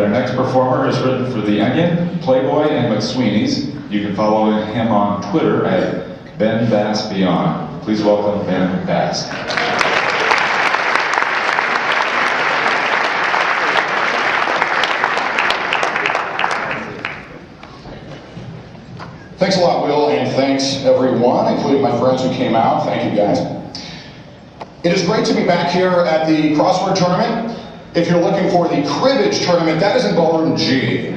Our next performer has written for The Onion, Playboy, and McSweeney's. You can follow him on Twitter at Ben Bass Beyond. Please welcome Ben Bass. Thanks a lot, Will, and thanks everyone, including my friends who came out. Thank you, guys. It is great to be back here at the Crossword Tournament. If you're looking for the Cribbage Tournament, that is in Ballroom G.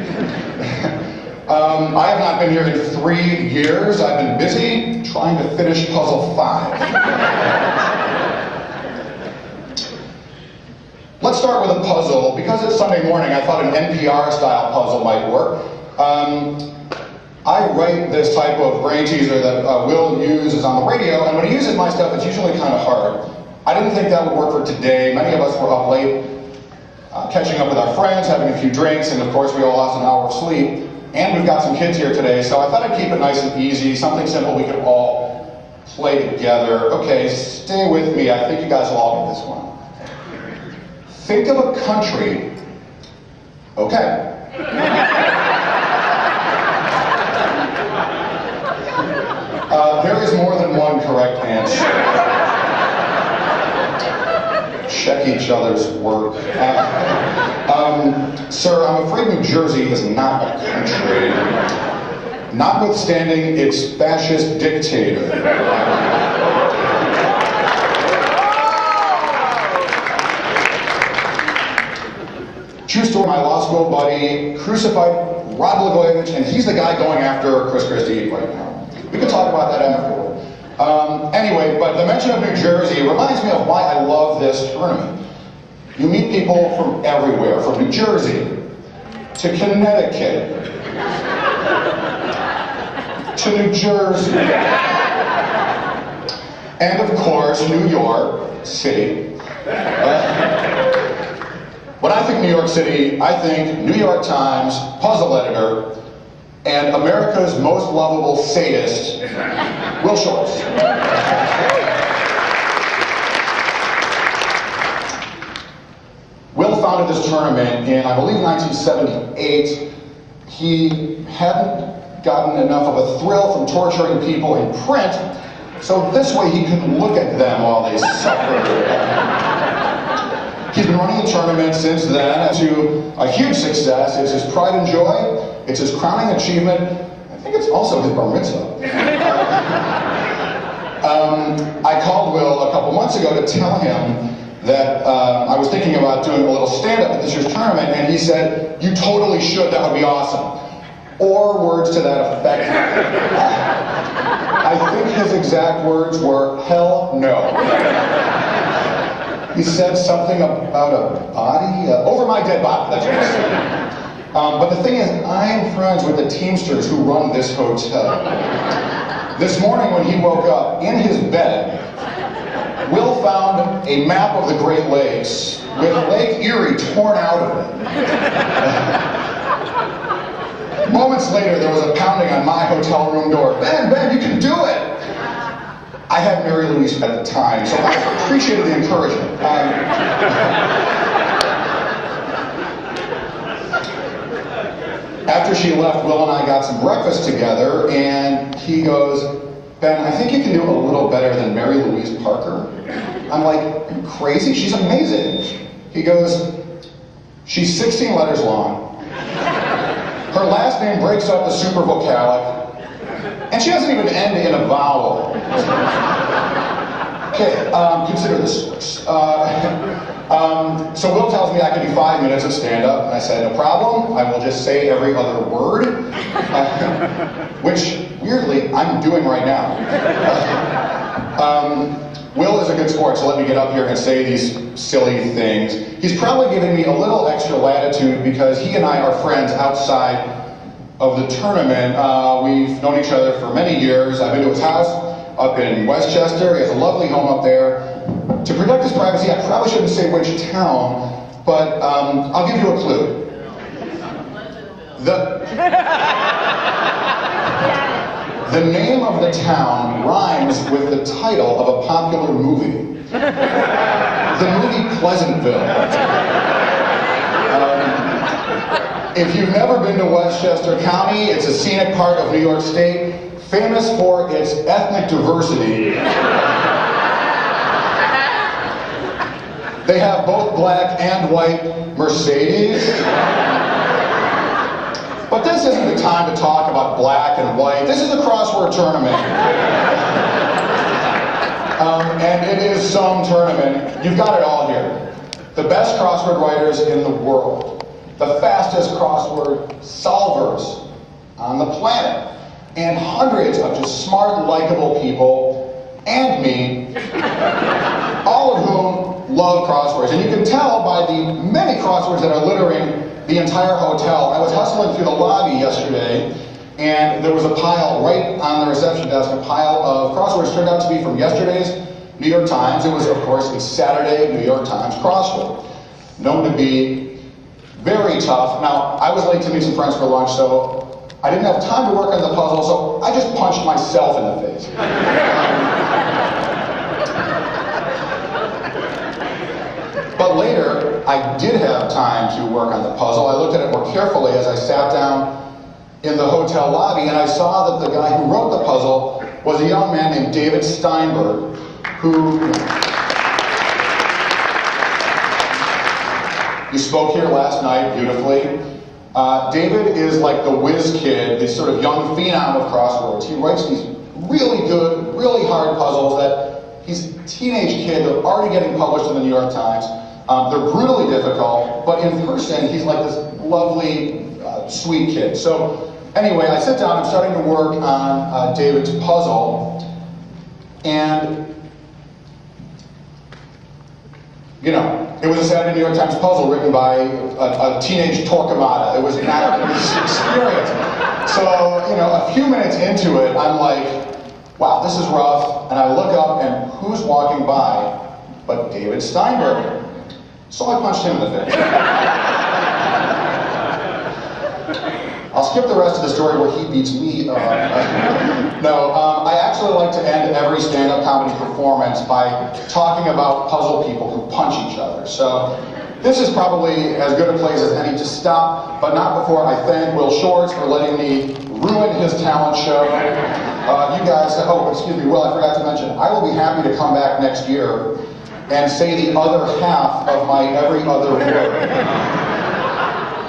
I have not been here in 3 years. I've been busy trying to finish Puzzle 5. Let's start with a puzzle. Because it's Sunday morning, I thought an NPR-style puzzle might work. I write this type of brain teaser that Will uses on the radio, and when he uses my stuff, it's usually kind of hard. I didn't think that would work for today. Many of us were up late, catching up with our friends, having a few drinks, and of course we all lost an hour of sleep. And we've got some kids here today, so I thought I'd keep it nice and easy, something simple we could all play together. Okay, stay with me. I think you guys will all get this one. Think of a country. Okay. There is more than one correct answer. Check each other's work. Sir, I'm afraid New Jersey is not a country, notwithstanding its fascist dictator. True story, my law school buddy crucified Rod Blagojevich, and he's the guy going after Chris Christie right now. We can talk about that afterward. Anyway, but the mention of New Jersey reminds me of why I love this tournament. You meet people from everywhere, from New Jersey to Connecticut to New Jersey, and of course, New York City. When I think New York City, I think New York Times puzzle editor and America's most lovable sadist, Will Shortz. Will founded this tournament in, I believe, 1978. He hadn't gotten enough of a thrill from torturing people in print, so this way he could look at them while they suffered. He's been running the tournament since then to a huge success. It's his pride and joy. It's his crowning achievement. I think it's also his bar mitzvah. I called Will a couple months ago to tell him that I was thinking about doing a little stand-up at this year's tournament, and he said, "You totally should, that would be awesome." Or words to that effect. I think his exact words were, "Hell no." He said something about a body, over my dead body, that's what he said. But the thing is, I am friends with the Teamsters who run this hotel. This morning when he woke up in his bed, Will found a map of the Great Lakes with Lake Erie torn out of it. Moments later, there was a pounding on my hotel room door. Ben, you can do it! I had Mary Louise at the time, so I appreciated the encouragement. After she left, Will and I got some breakfast together, and he goes, "Ben, I think you can do a little better than Mary Louise Parker." I'm like, "Are you crazy? She's amazing." He goes, "She's 16 letters long. Her last name breaks up the supervocalic, and she doesn't even end in a vowel." Okay, consider this source. So Will tells me I can do 5 minutes of stand-up, and I said, "No problem, I will just say every other word," which, weirdly, I'm doing right now. Will is a good sport, so let me get up here and say these silly things. He's probably giving me a little extra latitude because he and I are friends outside of the tournament. We've known each other for many years. I've been to his house up in Westchester. He has a lovely home up there. To protect his privacy, I probably shouldn't say which town, but I'll give you a clue. The name of the town rhymes with the title of a popular movie. The movie Pleasantville. If you've never been to Westchester County, it's a scenic part of New York State, famous for its ethnic diversity. They have both black and white Mercedes. But this isn't the time to talk about black and white. This is a crossword tournament. And it is some tournament. You've got it all here. The best crossword writers in the world. The fastest crossword solvers on the planet. And hundreds of just smart, likable people, and me, all of whom love crosswords. And you can tell by the many crosswords that are littering the entire hotel. I was hustling through the lobby yesterday, and there was a pile right on the reception desk, a pile of crosswords turned out to be from yesterday's New York Times. It was, of course, a Saturday New York Times crossword, known to be very tough. Now, I was late to meet some friends for lunch, so I didn't have time to work on the puzzle, so I just punched myself in the face. But later, I did have time to work on the puzzle. I looked at it more carefully as I sat down in the hotel lobby, and I saw that the guy who wrote the puzzle was a young man named David Steinberg, who you spoke here last night beautifully. David is like the whiz kid, this sort of young phenom of crosswords. He writes these really good, really hard puzzles that he's a teenage kid. They're already getting published in the New York Times. They're brutally difficult, but in person, he's like this lovely, sweet kid. So anyway, I sit down, I'm starting to work on David's puzzle, and you know, it was a Saturday New York Times puzzle written by a teenage Torquemada. It was an experience. So, you know, a few minutes into it, I'm like, wow, this is rough. And I look up, and who's walking by but David Steinberg? So I punched him in the face. I'll skip the rest of the story where he beats me up. I actually like to end every stand-up comedy performance by talking about puzzle people who punch each other. So this is probably as good a place as any to stop, but not before I thank Will Shortz for letting me ruin his talent show. You guys, excuse me, Will, I forgot to mention, I will be happy to come back next year and say the other half of my every other word.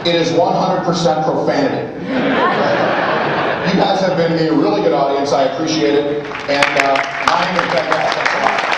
It is 100% profanity. You guys have been a really good audience. I appreciate it. And my name is Ben Bass. Thanks a lot.